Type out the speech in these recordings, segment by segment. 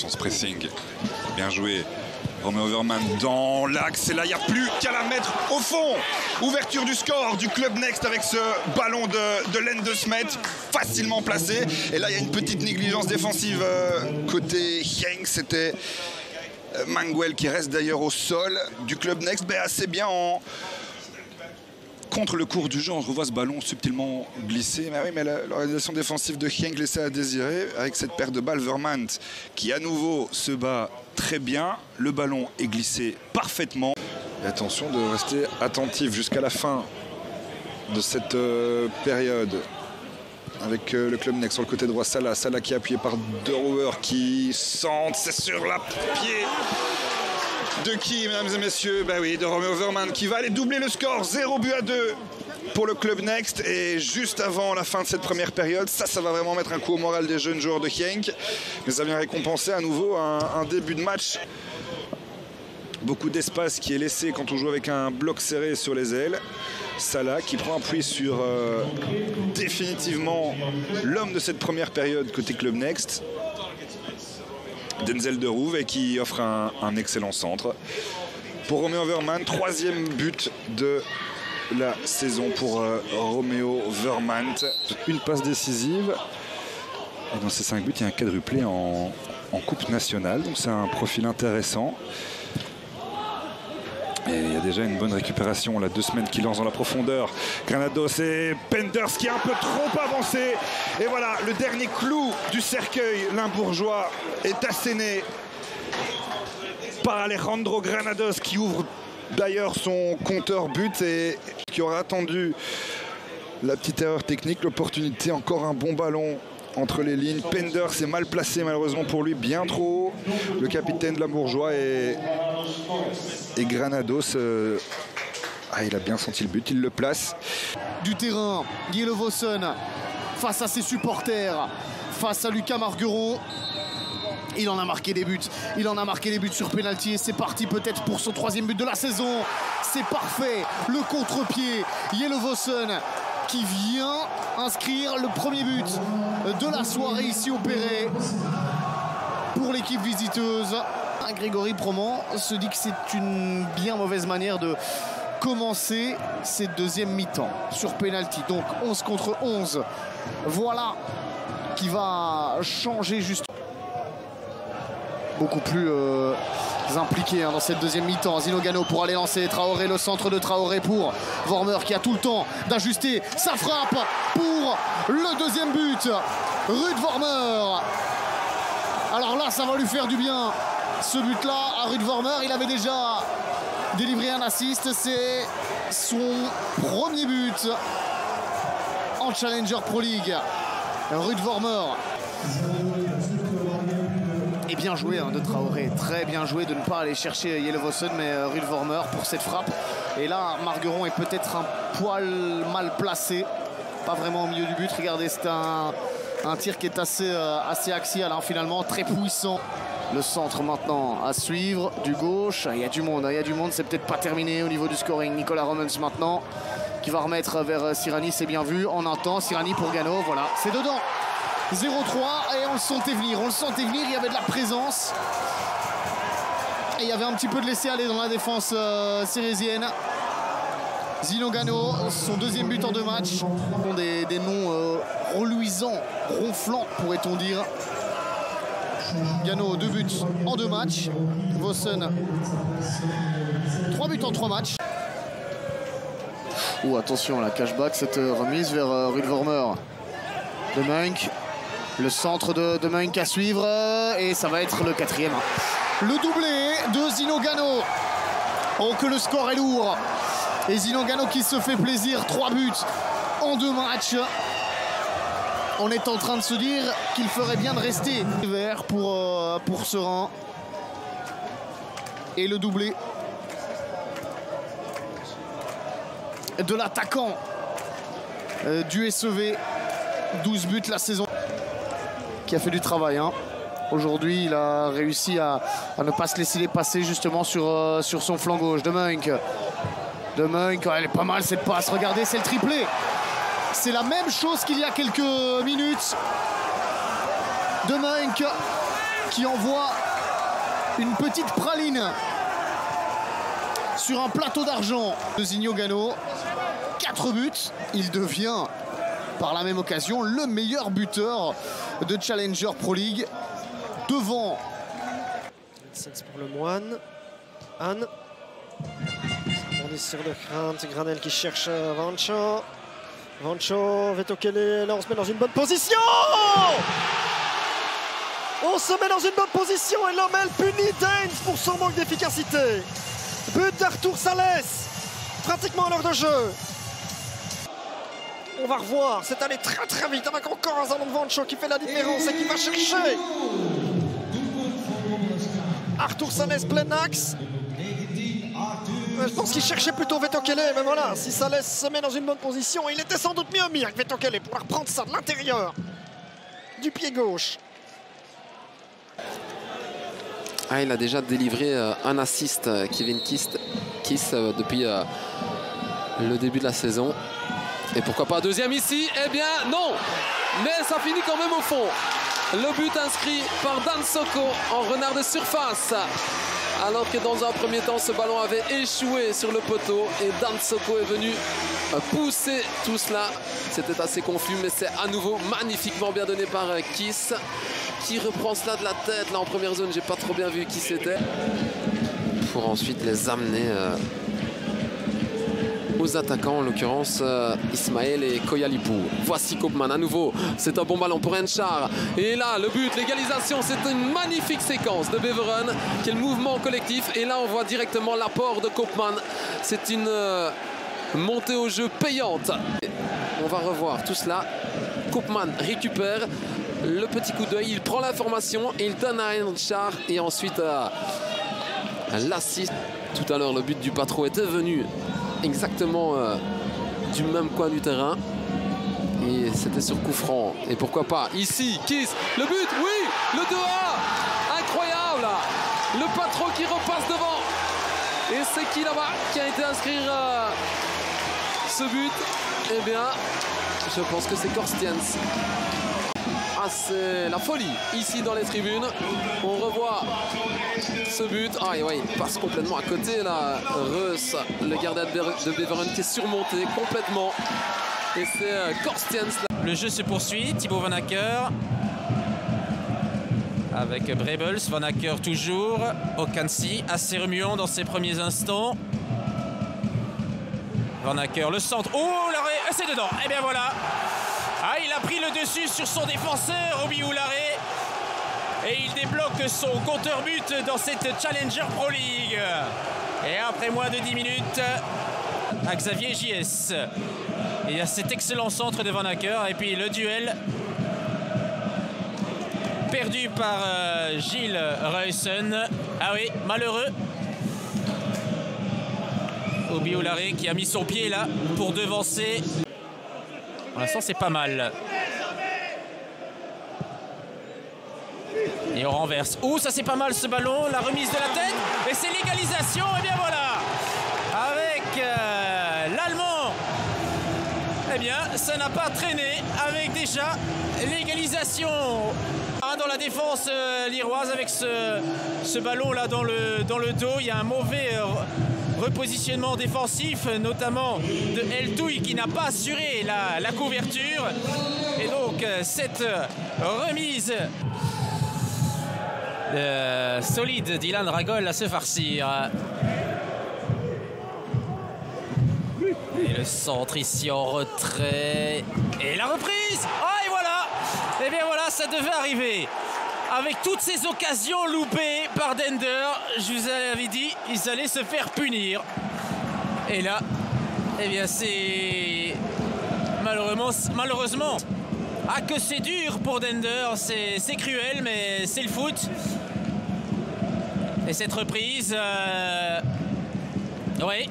Attention ce pressing. Bien joué. Romeo Overman dans l'axe. Et là, il n'y a plus qu'à la mettre au fond. Ouverture du score du Club Next avec ce ballon de Len de Smet. Facilement placé. Et là, il y a une petite négligence défensive côté Genk. C'était Manguel qui reste d'ailleurs au sol du Club Next. Mais assez bien contre le cours du jeu. On revoit ce ballon subtilement glissé. Mais oui, mais l'organisation défensive de Genk laissait à désirer avec cette paire de balles. Vermand qui à nouveau se bat très bien. Le ballon est glissé parfaitement. Et attention de rester attentif jusqu'à la fin de cette période. Avec le Club Next sur le côté droit. Salah qui est appuyé par De Rouwer qui centre. C'est sur la pied de qui, mesdames et messieurs? Ben oui, de Romeo Overman qui va aller doubler le score. 0-2 pour le Club Next. Et juste avant la fin de cette première période, ça va vraiment mettre un coup au moral des jeunes joueurs de Genk. Mais ça vient récompenser à nouveau un début de match. Beaucoup d'espace qui est laissé quand on joue avec un bloc serré sur les ailes. Salah qui prend appui sur définitivement l'homme de cette première période côté Club Next. Denzel de Rouve et qui offre un excellent centre. Pour Romeo Overman, 3e but de la saison pour Romeo Overman. Une passe décisive. Et dans ces 5 buts, il y a un quadruplé en Coupe nationale. Donc c'est un profil intéressant. Et il y a déjà une bonne récupération, là, 2 semaines qui lance dans la profondeur. Granados et Penders qui est un peu trop avancé. Et voilà, le dernier clou du cercueil limbourgeois est asséné par Alejandro Granados qui ouvre d'ailleurs son compteur but et qui aura attendu la petite erreur technique, l'opportunité, encore un bon ballon entre les lignes. Penders est mal placé malheureusement pour lui, bien trop haut. Le capitaine de Limbourgeois et Granados, il a bien senti le but, il le place. Du terrain, Guillaume Vossen face à ses supporters, face à Lucas Margueron. Il en a marqué des buts, sur pénalty et c'est parti peut-être pour son 3e but de la saison. C'est parfait, le contre-pied, Guillaume Vossen qui vient inscrire le 1er but de la soirée ici au Perret pour l'équipe visiteuse. Grégory Proman se dit que c'est une bien mauvaise manière de commencer cette 2e mi-temps sur pénalty. Donc 11 contre 11. Voilà qui va changer juste. Beaucoup plus impliqué dans cette 2e mi-temps. Zino Gano pour aller lancer Traoré, le centre de Traoré pour Vormer qui a tout le temps d'ajuster sa frappe pour le 2e but. Ruud Vormer. Alors là, ça va lui faire du bien. Ce but-là à Ruud Vormer, il avait déjà délivré un assist. C'est son 1er but en Challenger Pro League. Ruud Vormer. Et bien joué de Traoré, très bien joué de ne pas aller chercher Yelevossen, mais Ruud Vormer pour cette frappe. Et là, Margueron est peut-être un poil mal placé, pas vraiment au milieu du but. Regardez, c'est un tir qui est assez axial, finalement, très puissant. Le centre maintenant à suivre, du gauche, il y a du monde, c'est peut-être pas terminé au niveau du scoring. Nicolas Romans maintenant, qui va remettre vers Sirani, c'est bien vu, en un temps, Sirani pour Gano, voilà, c'est dedans. 0-3 et on le sentait venir, il y avait de la présence. Et il y avait un petit peu de laisser-aller dans la défense sérésienne. Zino Gano, son 2e but en 2 matchs. Des noms reluisants, ronflants pourrait-on dire. Gano, 2 buts en 2 matchs. Vossen, 3 buts en 3 matchs. Oh attention, la cashback, cette remise vers Ruud Vormer. De Munk. Le centre de Munk à suivre et ça va être le 4e. Le doublé de Zino Gano. Oh que le score est lourd. Et Zino Gano qui se fait plaisir. 3 buts en 2 matchs. On est en train de se dire qu'il ferait bien de rester vert pour Serein. Et le doublé de l'attaquant du SEV. 12 buts la saison. Qui a fait du travail. Aujourd'hui, il a réussi à ne pas se laisser passer justement sur son flanc gauche. De Munk, elle est pas mal cette passe. Regardez, c'est le triplé. C'est la même chose qu'il y a quelques minutes. De Munk qui envoie une petite praline sur un plateau d'argent de Zinho Gano. 4 buts, il devient par la même occasion le meilleur buteur de Challenger Pro League devant. C'est pour le Moine. Anne. Sur de crainte, Granel qui cherche Vancho. Vancho, Vetokele, là on se met dans une bonne position. On se met dans une bonne position et Lommel punit Daines pour son manque d'efficacité. But d'Arthur Sales, pratiquement à l'heure de jeu. On va revoir, c'est allé très très vite avec encore un Zanon Vancho qui fait la différence et qui va chercher Arthur Sales plein axe. Je pense qu'il cherchait plutôt Vetokele, mais voilà, si Sales se met dans une bonne position, il était sans doute mieux mis avec Vetokele pour reprendre ça de l'intérieur du pied gauche. Ah, il a déjà délivré un assist, Kevin Kiss, depuis le début de la saison. Et pourquoi pas un deuxième ici? Eh bien non, mais ça finit quand même au fond. Le but inscrit par Dan Soko en renard de surface. Alors que dans un premier temps, ce ballon avait échoué sur le poteau et Dan Soko est venu pousser tout cela. C'était assez confus, mais c'est à nouveau magnifiquement bien donné par Kiss, qui reprend cela de la tête. Là en première zone, j'ai pas trop bien vu qui c'était. Pour ensuite les amener aux attaquants, en l'occurrence Ismaël et Koyalipou. Voici Koopman à nouveau, c'est un bon ballon pour Enchar. Et là, le but, l'égalisation, c'est une magnifique séquence de Beveren, qui est le mouvement collectif. Et là, on voit directement l'apport de Koopman. C'est une montée au jeu payante. On va revoir tout cela. Koopman récupère le petit coup d'œil, il prend l'information et il donne à Enchar. Et ensuite, l'assist. Tout à l'heure, le but du Patro était venu exactement du même coin du terrain et c'était sur coup franc. Et pourquoi pas ici, Kiss, le but, oui, le 2-1, incroyable, le Patron qui repasse devant. Et c'est qui là-bas qui a été inscrire ce but? Eh bien, je pense que c'est Korstiens. Ah, c'est la folie ici dans les tribunes. On revoit ce but. Ah, et ouais, il passe complètement à côté là. Reus, le gardien de Beveren qui est surmonté complètement. Et c'est Korstiens. Le jeu se poursuit. Thibaut Van Acker avec Brebels. Van Acker toujours. Okansi assez remuant dans ses premiers instants. Van Acker, le centre. Oh, l'arrêt, c'est dedans. Et bien voilà. Ah, il a pris le dessus sur son défenseur, Obi Oularé. Et il débloque son compteur but dans cette Challenger Pro League. Et après moins de 10 minutes, à Xavier JS. Et il y a cet excellent centre de Van Acker. Et puis le duel perdu par Gilles Ruyssen. Ah oui, malheureux. Obi Oularé qui a mis son pied là pour devancer. Pour l'instant, c'est pas mal. Et on renverse. Oh, ça c'est pas mal ce ballon. La remise de la tête. Et c'est l'égalisation. Et bien voilà. Avec l'Allemand. Eh bien, ça n'a pas traîné. Avec déjà l'égalisation. Dans la défense lilloise avec ce ballon là dans le dos. Il y a un mauvais repositionnement défensif, notamment de El Touy qui n'a pas assuré la couverture. Et donc cette remise solide d'Ilan Ragol à se farcir. Et le centre ici en retrait. Et la reprise. Ah, et voilà. Et bien voilà, ça devait arriver. Avec toutes ces occasions loupées par Dender, je vous avais dit, ils allaient se faire punir. Et là, eh bien c'est malheureusement, ah que c'est dur pour Dender, c'est cruel, mais c'est le foot. Et cette reprise, oui,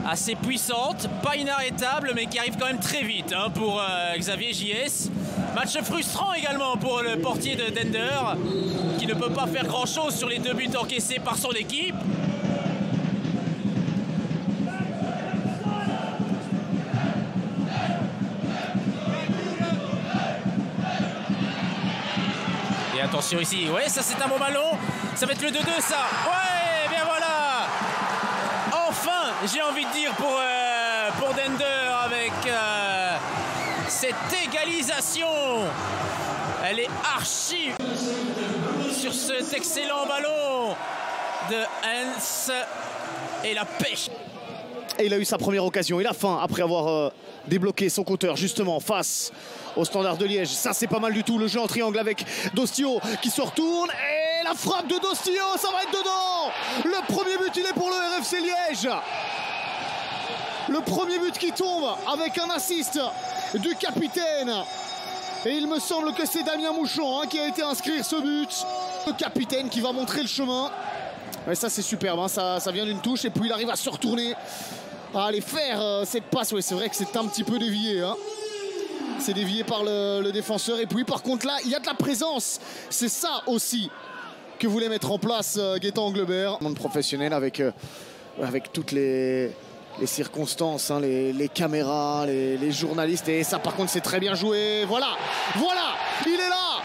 assez puissante, pas inarrêtable, mais qui arrive quand même très vite hein, pour Xavier JS. Match frustrant également pour le portier de Dender, qui ne peut pas faire grand-chose sur les 2 buts encaissés par son équipe. attention ici. Ouais, ça c'est un bon ballon. Ça va être le 2-2 ça. Ouais, bien voilà. Enfin, j'ai envie de dire pour Dender avec cette égalisation. Elle est archi sur cet excellent ballon de Hens et la pêche. Et il a eu sa première occasion. Il a faim après avoir débloqué son compteur justement face au Standard de Liège. Ça c'est pas mal du tout. Le jeu en triangle avec Dostio qui se retourne. Et la frappe de Dostio, ça va être dedans. Le premier but il est pour le RFC Liège. Le premier but qui tombe avec un assist du capitaine. Et il me semble que c'est Damien Mouchon qui a été inscrire ce but. Le capitaine qui va montrer le chemin. Et ça c'est superbe, hein. Ça vient d'une touche et puis il arrive à se retourner, à aller faire cette passe. Ouais, c'est vrai que c'est un petit peu dévié, hein. C'est dévié par le défenseur. Et puis par contre là, il y a de la présence. C'est ça aussi que voulait mettre en place Gaëtan Anglebert. Monde professionnel avec toutes les circonstances, hein, les caméras, les journalistes. Et ça par contre c'est très bien joué. Voilà, il est là.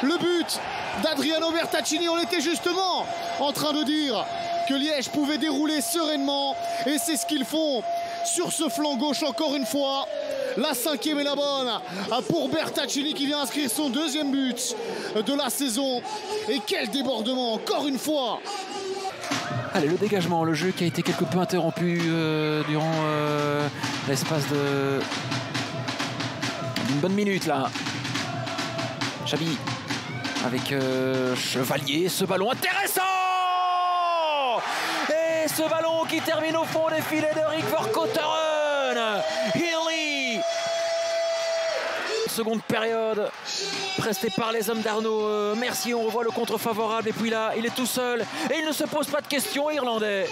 Le but d'Adriano Bertaccini. On était justement en train de dire que Liège pouvait dérouler sereinement. Et c'est ce qu'ils font sur ce flanc gauche encore une fois. La 5e est la bonne pour Bertaccini qui vient inscrire son 2e but de la saison. Et quel débordement encore une fois. Allez, le dégagement, le jeu qui a été quelque peu interrompu durant l'espace d'une bonne minute là. Chabi avec Chevalier, ce ballon intéressant. Et ce ballon qui termine au fond des filets de Rick Verkotteren. Healy. Seconde période, presté par les hommes d'Arnaud Mercier. On revoit le contre favorable et puis là, il est tout seul et il ne se pose pas de questions, Irlandais.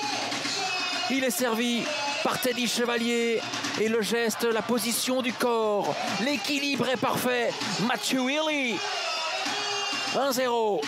Il est servi par Teddy Chevalier et le geste, la position du corps, l'équilibre est parfait. Matthew Healy, 1-0.